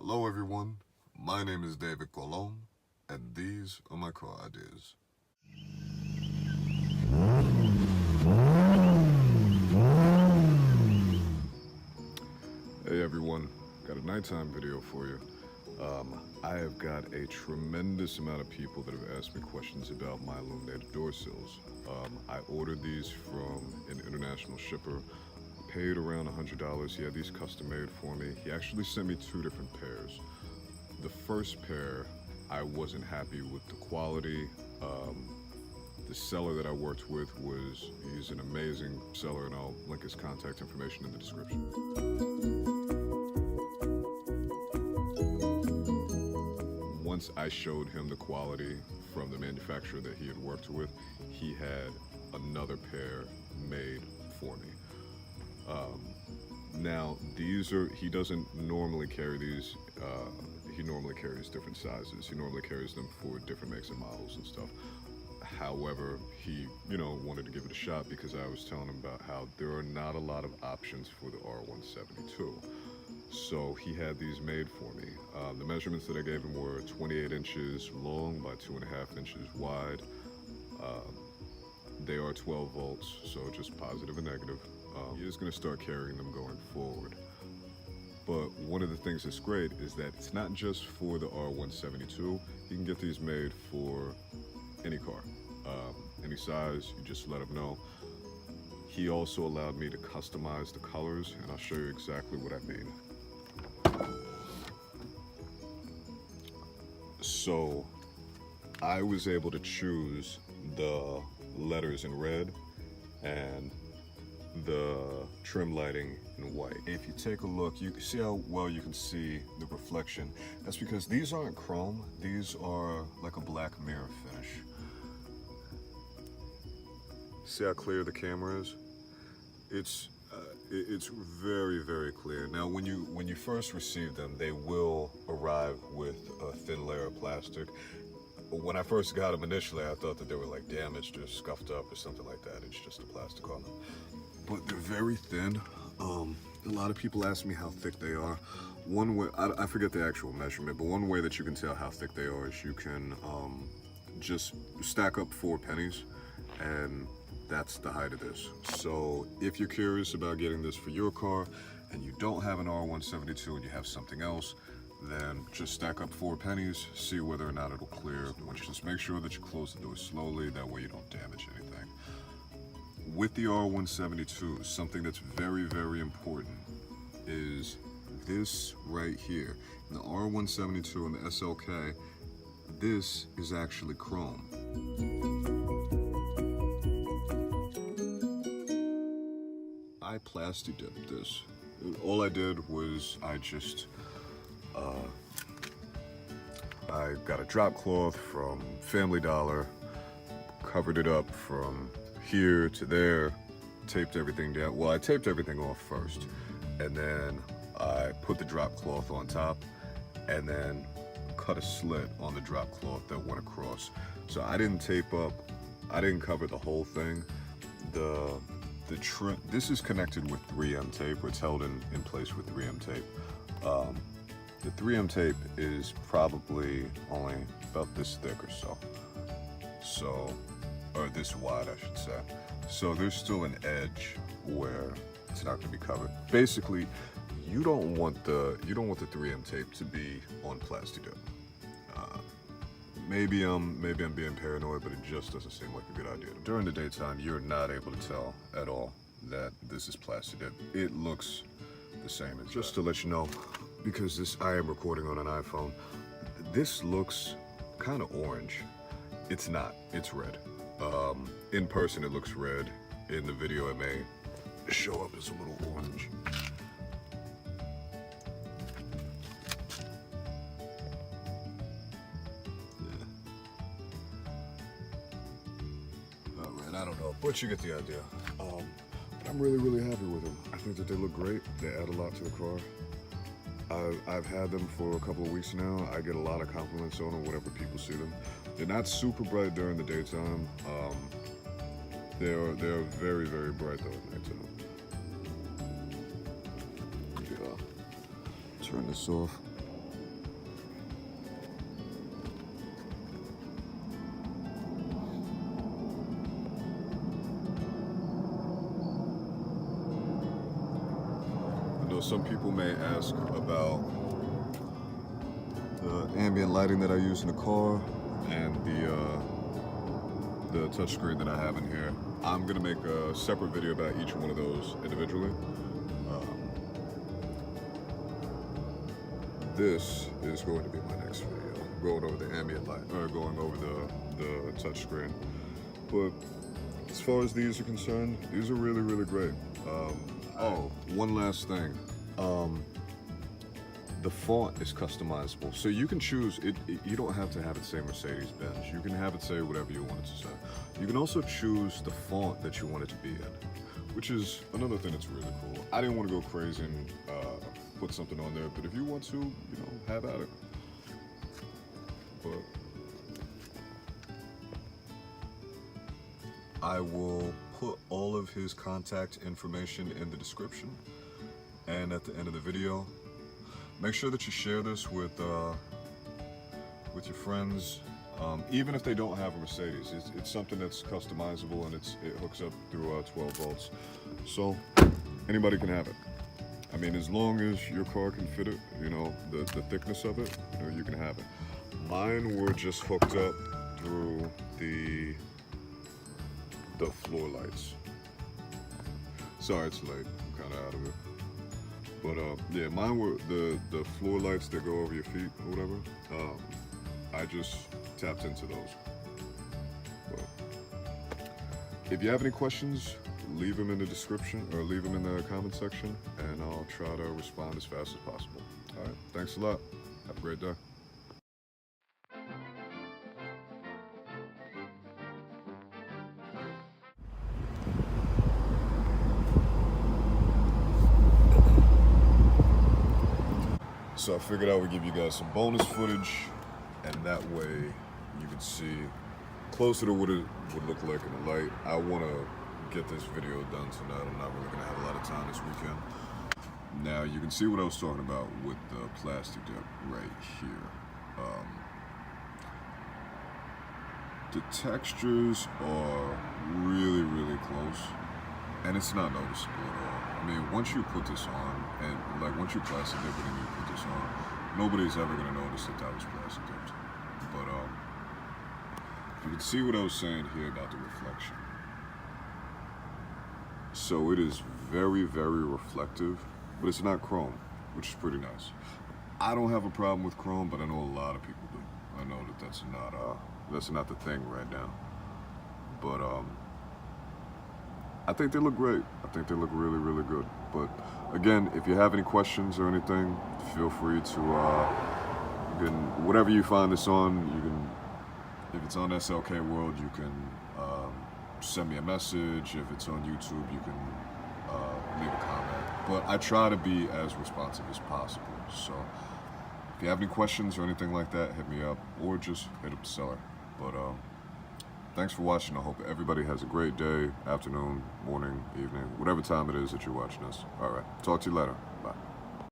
Hello everyone, my name is David Colon, and these are my car ideas. Hey everyone, got a nighttime video for you. I have got a tremendous amount of people that have asked me questions about my illuminated door sills. I ordered these from an international shipper, paid around $100. He had these custom made for me. He actually sent me two different pairs. The first pair, I wasn't happy with the quality. The seller that I worked with he's an amazing seller, and I'll link his contact information in the description. Once I showed him the quality from the manufacturer that he had worked with, he had another pair made for me. Now he doesn't normally carry these, he normally carries different sizes. He normally carries them for different makes and models and stuff. However, he, wanted to give it a shot because I was telling him about how there are not a lot of options for the R172. So he had these made for me. The measurements that I gave him were 28 inches long by 2.5 inches wide. They are 12 volts, so just positive and negative. He is going to start carrying them going forward. But one of the things that's great is that it's not just for the R172. You can get these made for any car, any size. You just let him know. He also allowed me to customize the colors, and I'll show you exactly what I mean. So I was able to choose the letters in red and the trim lighting in white. If you take a look, you can see how well you can see the reflection. That's because these aren't chrome, these are like a black mirror finish. See how clear the camera is? It's very, very clear. Now, when you first receive them, they will arrive with a thin layer of plastic. When I first got them initially, I thought that they were like damaged or scuffed up or something like that. It's just the plastic on them. But they're very thin. A lot of people ask me how thick they are. One way, I forget the actual measurement, but one way that you can tell how thick they are is you can just stack up 4 pennies, and that's the height of this. So if you're curious about getting this for your car and you don't have an R172 and you have something else, then just stack up 4 pennies, see whether or not it'll clear. Just make sure that you close the door slowly, that way you don't damage anything. With the R172, something that's very, very important is this right here. In the R172 and the SLK, this is actually chrome. I plasti dipped this. All I did was I got a drop cloth from Family Dollar, covered it up from here to there, taped everything down. Well, I taped everything off first, and then I put the drop cloth on top, and then cut a slit on the drop cloth that went across. So I didn't tape up, I didn't cover the whole thing. This is connected with 3M tape, or it's held in place with 3M tape. The 3M tape is probably only about this thick or so. Or this wide, I should say. So there's still an edge where it's not going to be covered. Basically, you don't want the 3M tape to be on plasti dip. Maybe I'm being paranoid, but it just doesn't seem like a good idea. During the daytime, you're not able to tell at all that this is plasti dip. It looks the same as just to let you know, because I am recording on an iPhone. This looks kind of orange. It's not. It's red. In person, it looks red. In the video, it may show up as a little orange. I don't know, but you get the idea. But I'm really, really happy with them. I think that they look great. They add a lot to the car. I've had them for a couple of weeks now. I get a lot of compliments on them whenever people see them. They're not super bright during the daytime. They're very, very bright though at nighttime. Yeah. Turn this off. some people may ask about the ambient lighting that I use in the car and the touchscreen that I have in here. I'm gonna make a separate video about each one of those individually. This is going to be my next video, going over the ambient light, or going over the touchscreen. But as far as these are concerned, these are really, really great. Oh, one last thing. The font is customizable, so you can choose it. You don't have to have it say Mercedes-Benz. You can have it say whatever you want it to say. You can also choose the font that you want it to be in, which is another thing that's really cool. I didn't want to go crazy and put something on there, but if you want to, you know, have at it. But I will put all of his contact information in the description and at the end of the video. Make sure that you share this with your friends, even if they don't have a Mercedes. It's something that's customizable and it hooks up through 12 volts. So anybody can have it. I mean, as long as your car can fit it, you know, the thickness of it, you know, you can have it. Mine were just hooked up through the floor lights. Sorry, it's late. I'm kind of out of it. But yeah, mine were the floor lights that go over your feet or whatever. I just tapped into those. But if you have any questions, leave them in the description or leave them in the comment section, and I'll try to respond as fast as possible. All right, thanks a lot. Have a great day. So I figured I would give you guys some bonus footage, and that way you can see closer to what it would look like in the light. I want to get this video done tonight. I'm not really going to have a lot of time this weekend. Now you can see what I was talking about with the plastic dip right here. The textures are really, really close, and it's not noticeable at all. I mean, once you put this on, and like once you plastic dip it and you put this on, nobody's ever gonna notice that that was plastic dipped. But you can see what I was saying here about the reflection. So it is very, very reflective, but it's not chrome, which is pretty nice. I don't have a problem with chrome, but I know a lot of people do. I know that that's not the thing right now. But I think they look great. I think they look really, really good. But again, if you have any questions or anything, feel free to, you can, whatever you find this on, you can, if it's on SLK World, you can send me a message. If it's on YouTube, you can leave a comment. But I try to be as responsive as possible. So if you have any questions or anything like that, hit me up or just hit up the seller. But thanks for watching. I hope everybody has a great day, afternoon, morning, evening, whatever time it is that you're watching us. All right, talk to you later.